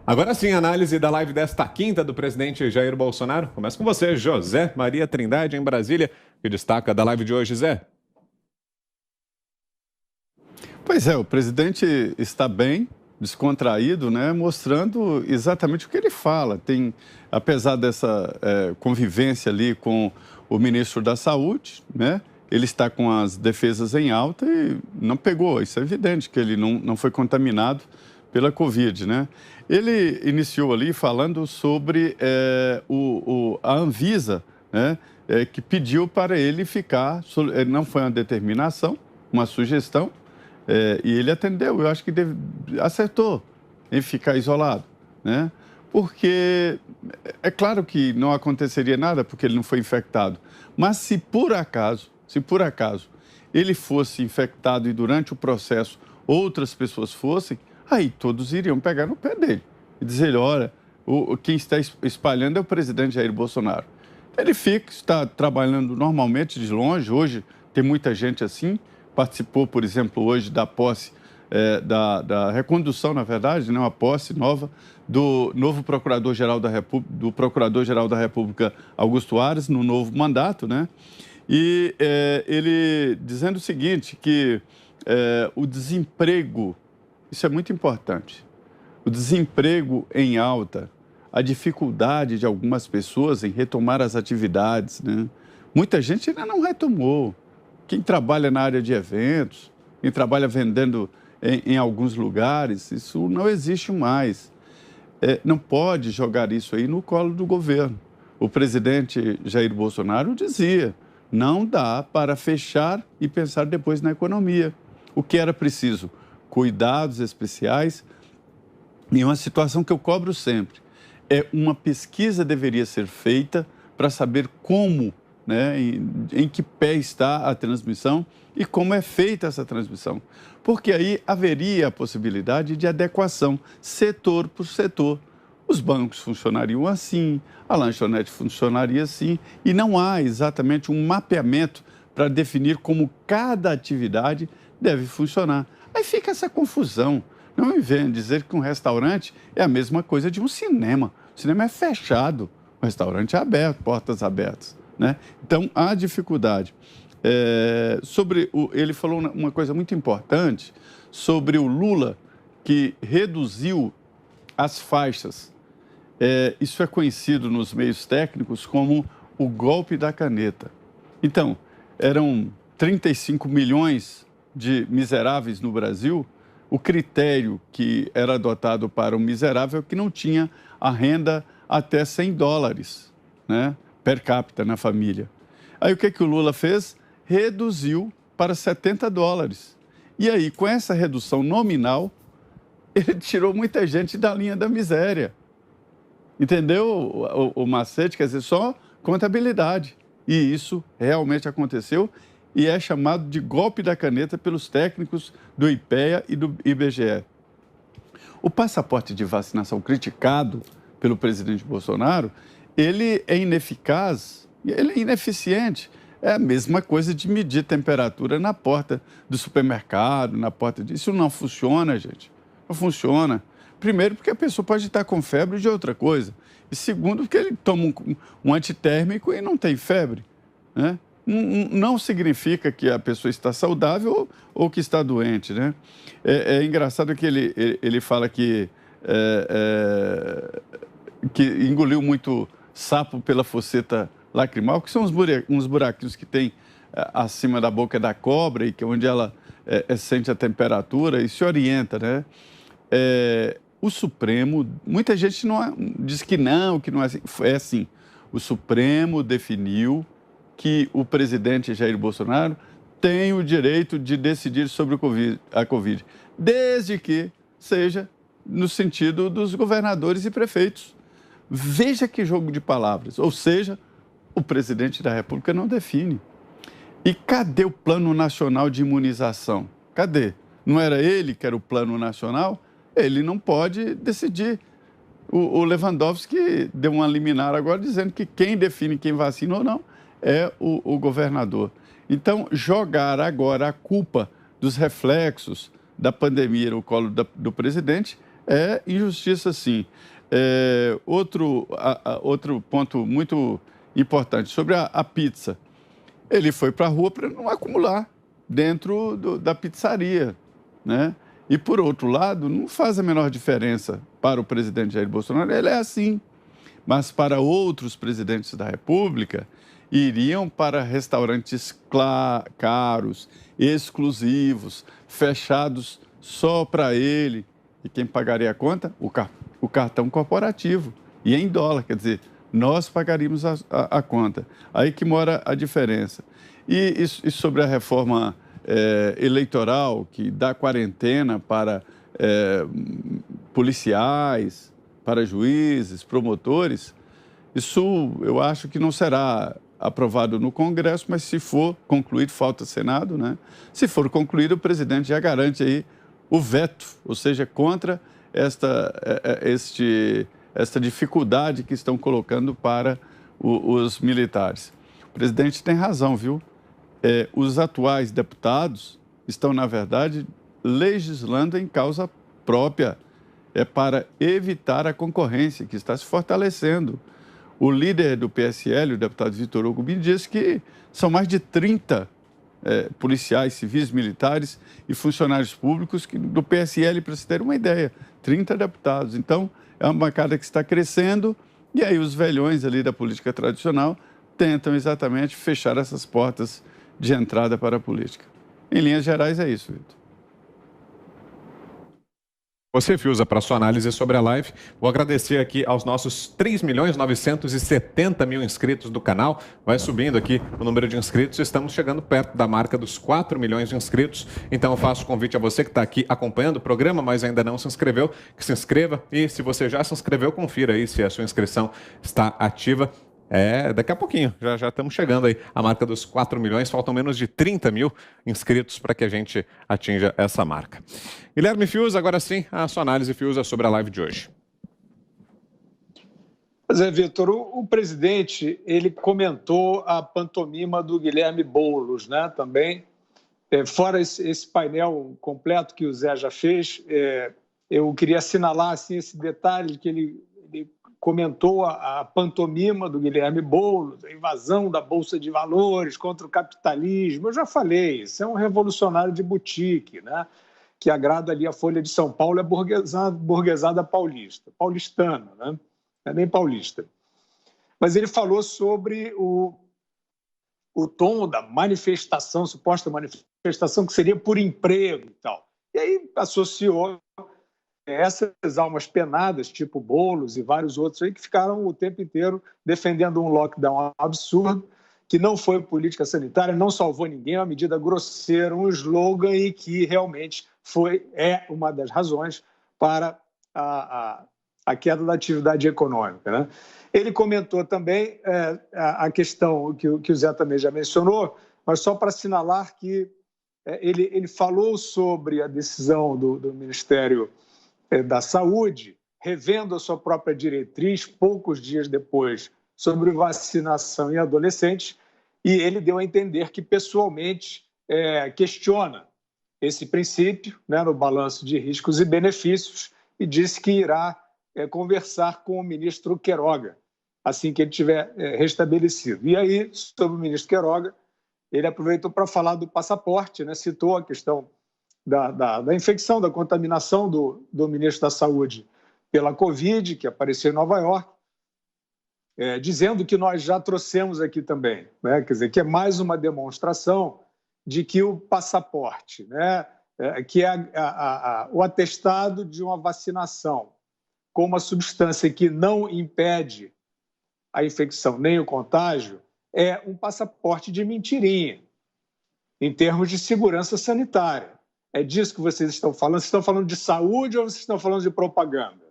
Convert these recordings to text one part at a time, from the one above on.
Agora sim, análise da live desta quinta do presidente Jair Bolsonaro. Começa com você, José Maria Trindade, em Brasília. Que destaca da live de hoje, Zé? Pois é, o presidente está bem, descontraído, né, mostrando exatamente o que ele fala. Apesar dessa convivência ali com o ministro da Saúde, né, ele está com as defesas em alta e não pegou. Isso é evidente que ele não foi contaminado pela Covid, né? Ele iniciou ali falando sobre a Anvisa, né, que pediu para ele ficar, não foi uma determinação, uma sugestão, e ele atendeu. Eu acho que acertou em ficar isolado, né? Porque é claro que não aconteceria nada porque ele não foi infectado, mas se por acaso ele fosse infectado e durante o processo outras pessoas fossem, aí todos iriam pegar no pé dele e dizer, olha, quem está espalhando é o presidente Jair Bolsonaro. Ele está trabalhando normalmente de longe. Hoje tem muita gente assim, participou, por exemplo, hoje da posse, da recondução, na verdade, né, uma posse nova do novo Procurador-Geral da República, do Procurador-Geral da República, Augusto Aras, no novo mandato, né? E ele dizendo o seguinte, que o desemprego, isso é muito importante, o desemprego em alta, a dificuldade de algumas pessoas em retomar as atividades, né? Muita gente ainda não retomou. Quem trabalha na área de eventos, quem trabalha vendendo em alguns lugares, isso não existe mais. Não pode jogar isso aí no colo do governo. O presidente Jair Bolsonaro dizia, não dá para fechar e pensar depois na economia. O que era preciso? Cuidados especiais. E uma situação que eu cobro sempre, uma pesquisa deveria ser feita para saber como, né, em que pé está a transmissão e como é feita essa transmissão. Porque aí haveria a possibilidade de adequação, setor por setor. Os bancos funcionariam assim, a lanchonete funcionaria assim, e não há exatamente um mapeamento para definir como cada atividade deve funcionar. Aí fica essa confusão. Não me venha dizer que um restaurante é a mesma coisa de um cinema. O cinema é fechado, o restaurante é aberto, portas abertas, né? Então, há dificuldade. Ele falou uma coisa muito importante sobre o Lula, que reduziu as faixas. Isso é conhecido nos meios técnicos como o golpe da caneta. Então, eram 35 milhões de miseráveis no Brasil. O critério que era adotado para o miserável é que não tinha a renda até $100, né, per capita na família. Aí o que o Lula fez? Reduziu para $70. E aí, com essa redução nominal, ele tirou muita gente da linha da miséria. Entendeu o macete? Quer dizer, só contabilidade. E isso realmente aconteceu e é chamado de golpe da caneta pelos técnicos do IPEA e do IBGE. O passaporte de vacinação criticado pelo presidente Bolsonaro, ele é ineficaz, ele é ineficiente. É a mesma coisa de medir temperatura na porta do supermercado, na porta de... Isso não funciona, gente. Não funciona. Primeiro, porque a pessoa pode estar com febre de outra coisa. E segundo, porque ele toma um antitérmico e não tem febre, né? Não significa que a pessoa está saudável ou que está doente, né? É engraçado que ele fala que engoliu muito sapo pela fosseta lacrimal, que são uns buraquinhos que tem acima da boca da cobra e que é onde ela sente a temperatura e se orienta, né? O Supremo, muita gente diz que não é assim. É assim. O Supremo definiu que o presidente Jair Bolsonaro tem o direito de decidir sobre a Covid, desde que seja no sentido dos governadores e prefeitos. Veja que jogo de palavras, ou seja, o presidente da República não define. E cadê o Plano Nacional de Imunização? Cadê? Não era ele que era o Plano Nacional? Ele não pode decidir. O Lewandowski deu uma liminar agora dizendo que quem define quem vacina ou não é o governador. Então, jogar agora a culpa dos reflexos da pandemia no colo do presidente É injustiça, sim. Outro ponto muito importante sobre a pizza. Ele foi para a rua para não acumular dentro da pizzaria, né? E, por outro lado, não faz a menor diferença para o presidente Jair Bolsonaro, ele é assim. Mas para outros presidentes da República, iriam para restaurantes caros, exclusivos, fechados só para ele. E quem pagaria a conta? O cartão corporativo. E em dólar, quer dizer, nós pagaríamos a conta. Aí que mora a diferença. E sobre a reforma eleitoral, que dá quarentena para policiais, para juízes, promotores, isso eu acho que não será aprovado no Congresso, mas se for concluído, falta Senado, né? Se for concluído, o presidente já garante aí o veto, ou seja, contra esta dificuldade que estão colocando para os militares. O presidente tem razão, viu? Os atuais deputados estão, na verdade, legislando em causa própria. É para evitar a concorrência, que está se fortalecendo. O líder do PSL, o deputado Vitor Hugo, me disse que são mais de 30 policiais, civis, militares e funcionários públicos do PSL, para se ter uma ideia, 30 deputados. Então, é uma bancada que está crescendo e aí os velhões ali da política tradicional tentam exatamente fechar essas portas de entrada para a política. Em linhas gerais, é isso, Vitor. Você, Fiuza, para sua análise sobre a live. Vou agradecer aqui aos nossos 3.970.000 inscritos do canal. Vai subindo aqui o número de inscritos. Estamos chegando perto da marca dos 4 milhões de inscritos. Então eu faço o convite a você que está aqui acompanhando o programa, mas ainda não se inscreveu, que se inscreva. E se você já se inscreveu, confira aí se a sua inscrição está ativa. Daqui a pouquinho, já estamos chegando aí à marca dos 4 milhões, faltam menos de 30 mil inscritos para que a gente atinja essa marca. Guilherme Fiuza, agora sim, a sua análise, Fiuza, sobre a live de hoje. Pois é, Vitor, o presidente, ele comentou a pantomima do Guilherme Boulos, né, também. Fora esse painel completo que o Zé já fez, eu queria assinalar assim, esse detalhe que ele comentou a pantomima do Guilherme Boulos, a invasão da Bolsa de Valores contra o capitalismo. Eu já falei, isso é um revolucionário de boutique, né? Que agrada ali a Folha de São Paulo, é burguesada paulistana, né? Não é nem paulista. Mas ele falou sobre o tom da manifestação, suposta manifestação, que seria por emprego e tal. E aí associou essas almas penadas, tipo Boulos e vários outros aí, que ficaram o tempo inteiro defendendo um lockdown absurdo, que não foi política sanitária, não salvou ninguém, é uma medida grosseira, um slogan e que realmente é uma das razões para a queda da atividade econômica, né? Ele comentou também a questão que o Zé também já mencionou, mas só para assinalar que ele falou sobre a decisão do Ministério da Saúde, revendo a sua própria diretriz poucos dias depois sobre vacinação em adolescentes, e ele deu a entender que pessoalmente questiona esse princípio, né, no balanço de riscos e benefícios, e disse que irá conversar com o ministro Queiroga assim que ele tiver restabelecido. E aí, sobre o ministro Queiroga, ele aproveitou para falar do passaporte, né, citou a questão da infecção, da contaminação do ministro da Saúde pela Covid, que apareceu em Nova York, dizendo que nós já trouxemos aqui também, né? Quer dizer, que é mais uma demonstração de que o passaporte, né, que é o atestado de uma vacinação com uma substância que não impede a infecção nem o contágio, é um passaporte de mentirinha, em termos de segurança sanitária. É disso que vocês estão falando? Vocês estão falando de saúde ou vocês estão falando de propaganda?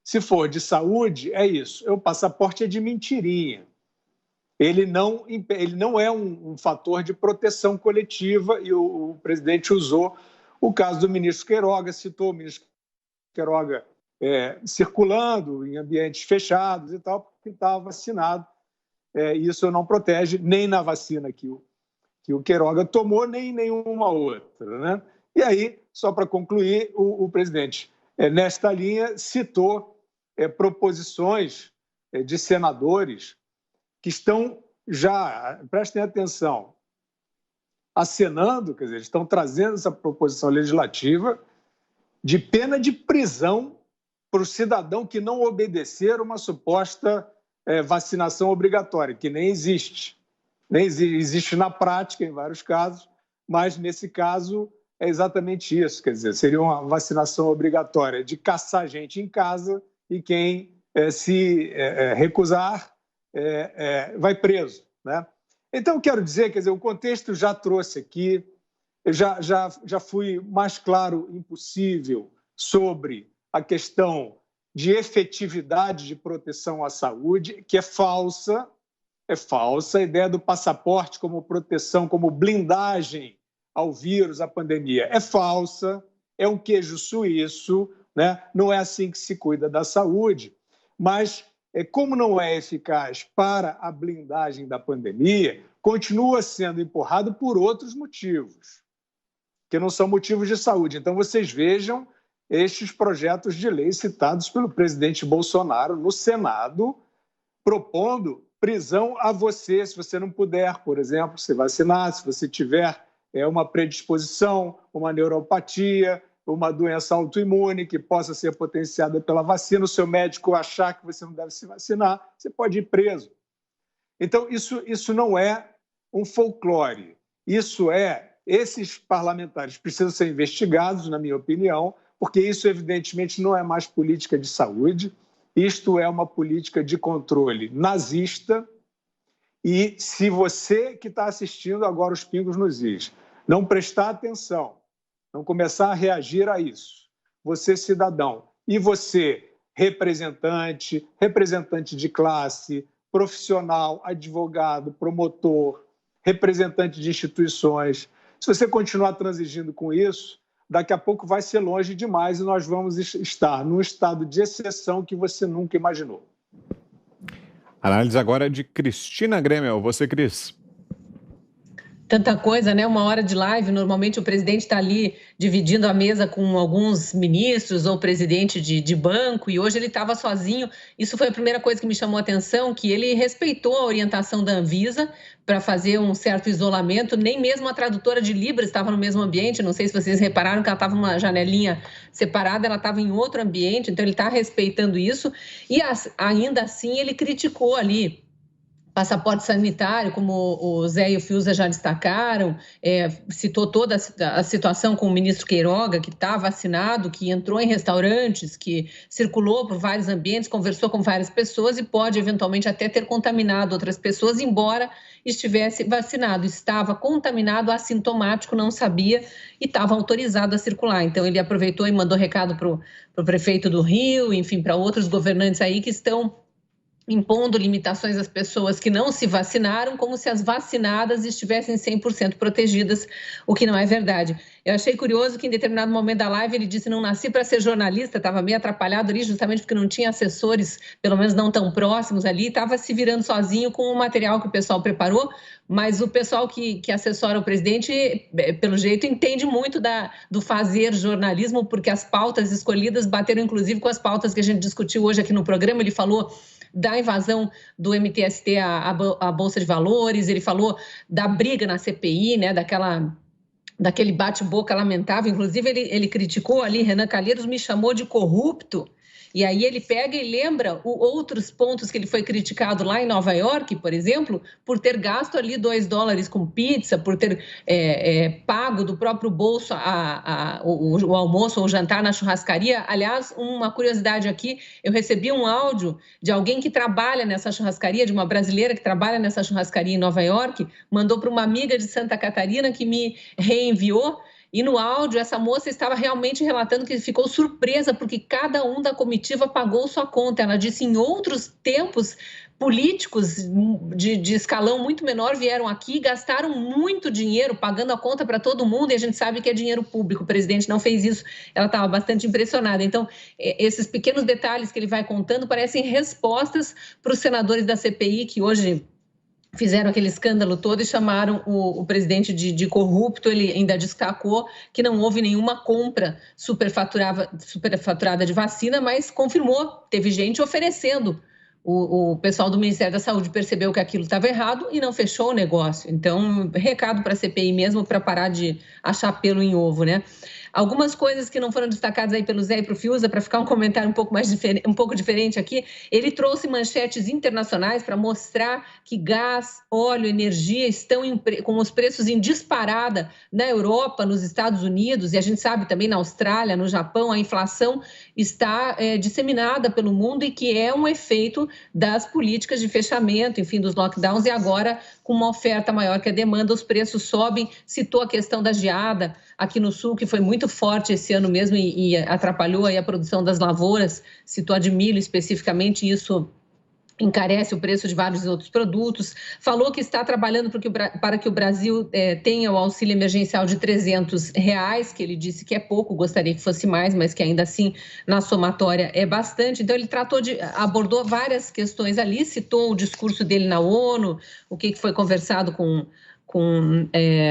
Se for de saúde, é isso. O passaporte é de mentirinha. Ele não é um fator de proteção coletiva e o presidente usou o caso do ministro Queiroga, citou o ministro Queiroga circulando em ambientes fechados e tal, porque estava vacinado. Isso não protege nem na vacina que o Queiroga tomou, nem nenhuma outra, né? E aí, só para concluir, o presidente nesta linha, citou proposições de senadores que estão já, prestem atenção, acenando, quer dizer, estão trazendo essa proposição legislativa de pena de prisão para o cidadão que não obedecer uma suposta vacinação obrigatória, que nem existe. Nem existe na prática, em vários casos, mas nesse caso é exatamente isso, quer dizer, seria uma vacinação obrigatória de caçar gente em casa e quem se recusar vai preso, né? Então, quero dizer, quer dizer, o contexto já trouxe aqui, eu já fui mais claro impossível sobre a questão de efetividade de proteção à saúde, que é falsa a ideia do passaporte como proteção, como blindagem ao vírus, à pandemia. É falsa, é um queijo suíço, né? Não é assim que se cuida da saúde, mas como não é eficaz para a blindagem da pandemia, continua sendo empurrado por outros motivos, que não são motivos de saúde. Então, vocês vejam estes projetos de lei citados pelo presidente Bolsonaro no Senado, propondo prisão a você, se você não puder, por exemplo, se vacinar, se você tiver uma predisposição, uma neuropatia, uma doença autoimune que possa ser potenciada pela vacina, o seu médico achar que você não deve se vacinar, você pode ir preso. Então, isso não é um folclore. Esses parlamentares precisam ser investigados, na minha opinião, porque isso, evidentemente, não é mais política de saúde, isto é uma política de controle nazista. E se você que está assistindo agora os Pingos nos Is não prestar atenção, não começar a reagir a isso, você cidadão e você representante de classe, profissional, advogado, promotor, representante de instituições, se você continuar transigindo com isso, daqui a pouco vai ser longe demais e nós vamos estar num estado de exceção que você nunca imaginou. Análise agora de Cristina Grêmio. Você, Cris. Tanta coisa, né? 1 hora de live, normalmente o presidente está ali dividindo a mesa com alguns ministros ou presidente de banco, e hoje ele estava sozinho. Isso foi a primeira coisa que me chamou a atenção, que ele respeitou a orientação da Anvisa para fazer um certo isolamento, nem mesmo a tradutora de Libras estava no mesmo ambiente, não sei se vocês repararam que ela estava numa janelinha separada, ela estava em outro ambiente, então ele está respeitando isso, e ainda assim ele criticou ali passaporte sanitário, como o Zé e o Fiuza já destacaram, citou toda a situação com o ministro Queiroga, que está vacinado, que entrou em restaurantes, que circulou por vários ambientes, conversou com várias pessoas e pode, eventualmente, até ter contaminado outras pessoas, embora estivesse vacinado. Estava contaminado, assintomático, não sabia e estava autorizado a circular. Então, ele aproveitou e mandou recado para o prefeito do Rio, enfim, para outros governantes aí que estão impondo limitações às pessoas que não se vacinaram, como se as vacinadas estivessem 100% protegidas, o que não é verdade. Eu achei curioso que em determinado momento da live ele disse: não nasci para ser jornalista, estava meio atrapalhado ali justamente porque não tinha assessores, pelo menos não tão próximos ali, estava se virando sozinho com o material que o pessoal preparou, mas o pessoal que assessora o presidente, pelo jeito, entende muito do fazer jornalismo, porque as pautas escolhidas bateram inclusive com as pautas que a gente discutiu hoje aqui no programa. Ele falou da invasão do MTST à Bolsa de Valores, ele falou da briga na CPI, né, daquele bate-boca lamentável. Inclusive, ele criticou ali, Renan Calheiros me chamou de corrupto, e aí ele pega e lembra outros pontos que ele foi criticado lá em Nova York, por exemplo, por ter gasto ali $2 com pizza, por ter pago do próprio bolso o almoço ou o jantar na churrascaria. Aliás, uma curiosidade aqui, eu recebi um áudio de alguém que trabalha nessa churrascaria, de uma brasileira que trabalha nessa churrascaria em Nova York, mandou para uma amiga de Santa Catarina que me reenviou. E no áudio, essa moça estava realmente relatando que ficou surpresa porque cada um da comitiva pagou sua conta. Ela disse: em outros tempos, políticos de escalão muito menor vieram aqui e gastaram muito dinheiro pagando a conta para todo mundo, e a gente sabe que é dinheiro público. O presidente não fez isso. Ela estava bastante impressionada. Então, esses pequenos detalhes que ele vai contando parecem respostas para os senadores da CPI, que hoje fizeram aquele escândalo todo e chamaram o presidente de corrupto. Ele ainda destacou que não houve nenhuma compra superfaturada de vacina, mas confirmou, teve gente oferecendo. O pessoal do Ministério da Saúde percebeu que aquilo estava errado e não fechou o negócio. Então, recado para a CPI mesmo, para parar de achar pelo em ovo, né? Algumas coisas que não foram destacadas aí pelo Zé e para o Fiuza, para ficar um comentário um pouco diferente aqui, ele trouxe manchetes internacionais para mostrar que gás, óleo, energia estão com os preços em disparada na Europa, nos Estados Unidos, e a gente sabe também na Austrália, no Japão, a inflação está disseminada pelo mundo e que é um efeito das políticas de fechamento, enfim, dos lockdowns, e agora com uma oferta maior que a demanda, os preços sobem. Citou a questão da geada aqui no sul, que foi muito forte esse ano mesmo e atrapalhou aí a produção das lavouras, citou a de milho especificamente, isso encarece o preço de vários outros produtos. Falou que está trabalhando para que o Brasil tenha o auxílio emergencial de R$300, que ele disse que é pouco, gostaria que fosse mais, mas que ainda assim na somatória é bastante. Então ele abordou várias questões ali, citou o discurso dele na ONU, o que foi conversado com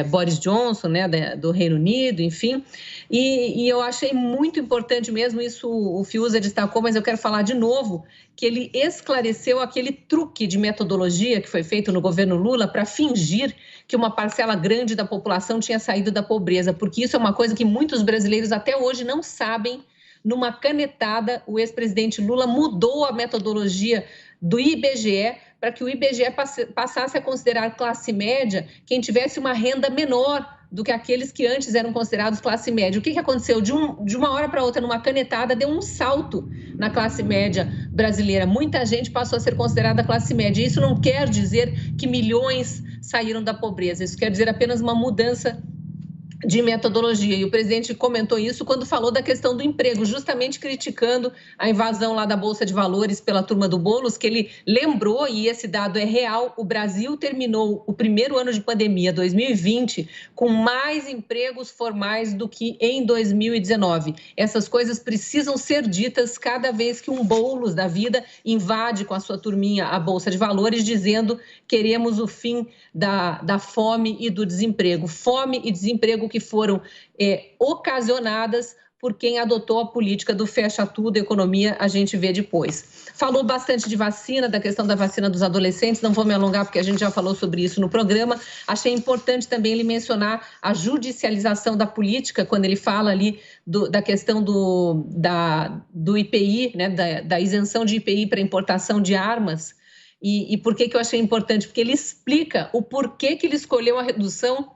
Boris Johnson, né, do Reino Unido, enfim, e eu achei muito importante mesmo isso, o Fiuza destacou, mas eu quero falar de novo, que ele esclareceu aquele truque de metodologia que foi feito no governo Lula para fingir que uma parcela grande da população tinha saído da pobreza, porque isso é uma coisa que muitos brasileiros até hoje não sabem. Numa canetada, o ex-presidente Lula mudou a metodologia do IBGE para que o IBGE passasse a considerar classe média quem tivesse uma renda menor do que aqueles que antes eram considerados classe média. O que aconteceu? De uma hora para outra, numa canetada, deu um salto na classe média brasileira. Muita gente passou a ser considerada classe média. Isso não quer dizer que milhões saíram da pobreza. Isso quer dizer apenas uma mudança de metodologia, e o presidente comentou isso quando falou da questão do emprego, justamente criticando a invasão lá da Bolsa de Valores pela turma do Boulos, que ele lembrou, e esse dado é real, o Brasil terminou o primeiro ano de pandemia, 2020, com mais empregos formais do que em 2019. Essas coisas precisam ser ditas cada vez que um Boulos da vida invade com a sua turminha a Bolsa de Valores, dizendo queremos o fim da fome e do desemprego. Fome e desemprego que foram ocasionadas por quem adotou a política do fecha tudo, economia, a gente vê depois. Falou bastante de vacina, da questão da vacina dos adolescentes, não vou me alongar porque a gente já falou sobre isso no programa. Achei importante também ele mencionar a judicialização da política, quando ele fala ali da questão do IPI, né, da isenção de IPI para importação de armas. E por que eu achei importante? Porque ele explica o porquê que ele escolheu a redução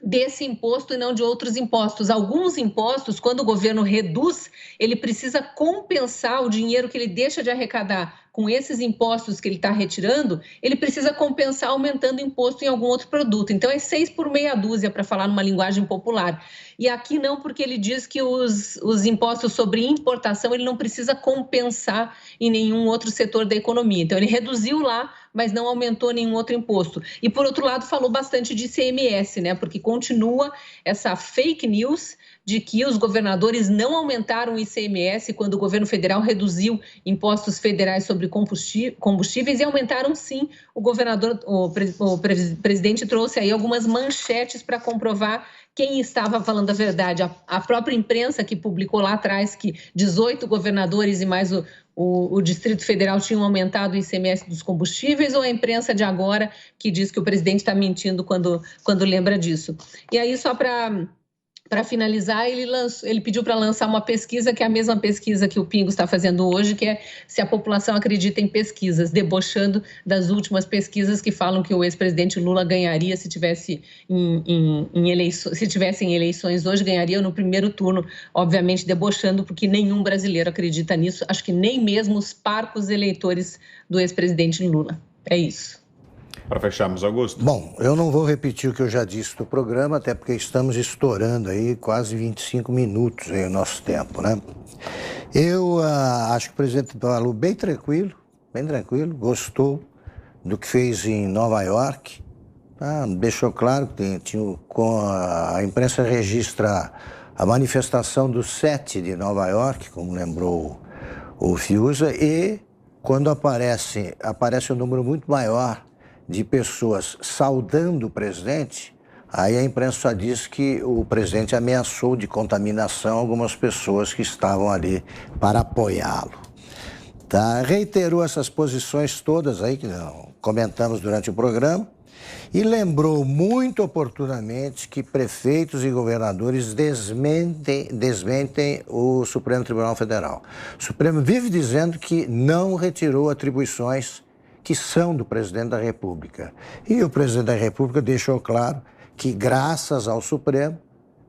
desse imposto e não de outros impostos. Alguns impostos, quando o governo reduz, ele precisa compensar o dinheiro que ele deixa de arrecadar com esses impostos que ele está retirando, ele precisa compensar aumentando o imposto em algum outro produto. Então, é 6 por meia dúzia, para falar numa linguagem popular. E aqui não, porque ele diz que os impostos sobre importação ele não precisa compensar em nenhum outro setor da economia. Então, ele reduziu lá, mas não aumentou nenhum outro imposto. E, por outro lado, falou bastante de ICMS, né? Porque continua essa fake news de que os governadores não aumentaram o ICMS quando o governo federal reduziu impostos federais sobre combustíveis, e aumentaram sim. O presidente trouxe aí algumas manchetes para comprovar quem estava falando a verdade. A própria imprensa que publicou lá atrás que 18 governadores e mais o Distrito Federal tinham aumentado o ICMS dos combustíveis, ou a imprensa de agora que diz que o presidente está mentindo quando lembra disso. E aí, só para finalizar, ele pediu para lançar uma pesquisa, que é a mesma pesquisa que o Pingo está fazendo hoje, que é se a população acredita em pesquisas, debochando das últimas pesquisas que falam que o ex-presidente Lula ganharia se tivesse em eleições hoje, ganharia no primeiro turno, obviamente debochando, porque nenhum brasileiro acredita nisso, acho que nem mesmo os parcos eleitores do ex-presidente Lula. É isso. Para fecharmos, Augusto. Bom, eu não vou repetir o que eu já disse do programa, até porque estamos estourando aí quase 25 minutos aí o nosso tempo, né? Eu acho que o presidente falou bem tranquilo, gostou do que fez em Nova York, deixou claro que a imprensa registra a manifestação do 7 de Nova York, como lembrou o Fiuza, e quando aparece um número muito maior de pessoas saudando o presidente, aí a imprensa só diz que o presidente ameaçou de contaminação algumas pessoas que estavam ali para apoiá-lo. Tá? Reiterou essas posições todas aí que comentamos durante o programa e lembrou muito oportunamente que prefeitos e governadores desmentem o Supremo Tribunal Federal. O Supremo vive dizendo que não retirou atribuições que são do presidente da República. E o presidente da República deixou claro que, graças ao Supremo,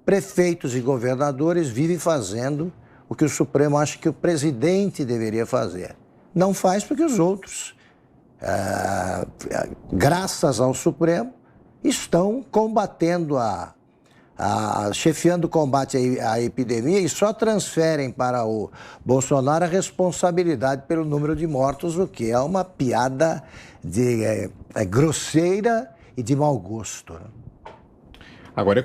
prefeitos e governadores vivem fazendo o que o Supremo acha que o presidente deveria fazer. Não faz porque os outros, graças ao Supremo, estão combatendo chefiando o combate à epidemia e só transferem para o Bolsonaro a responsabilidade pelo número de mortos, o que é uma piada grosseira e de mau gosto. Agora,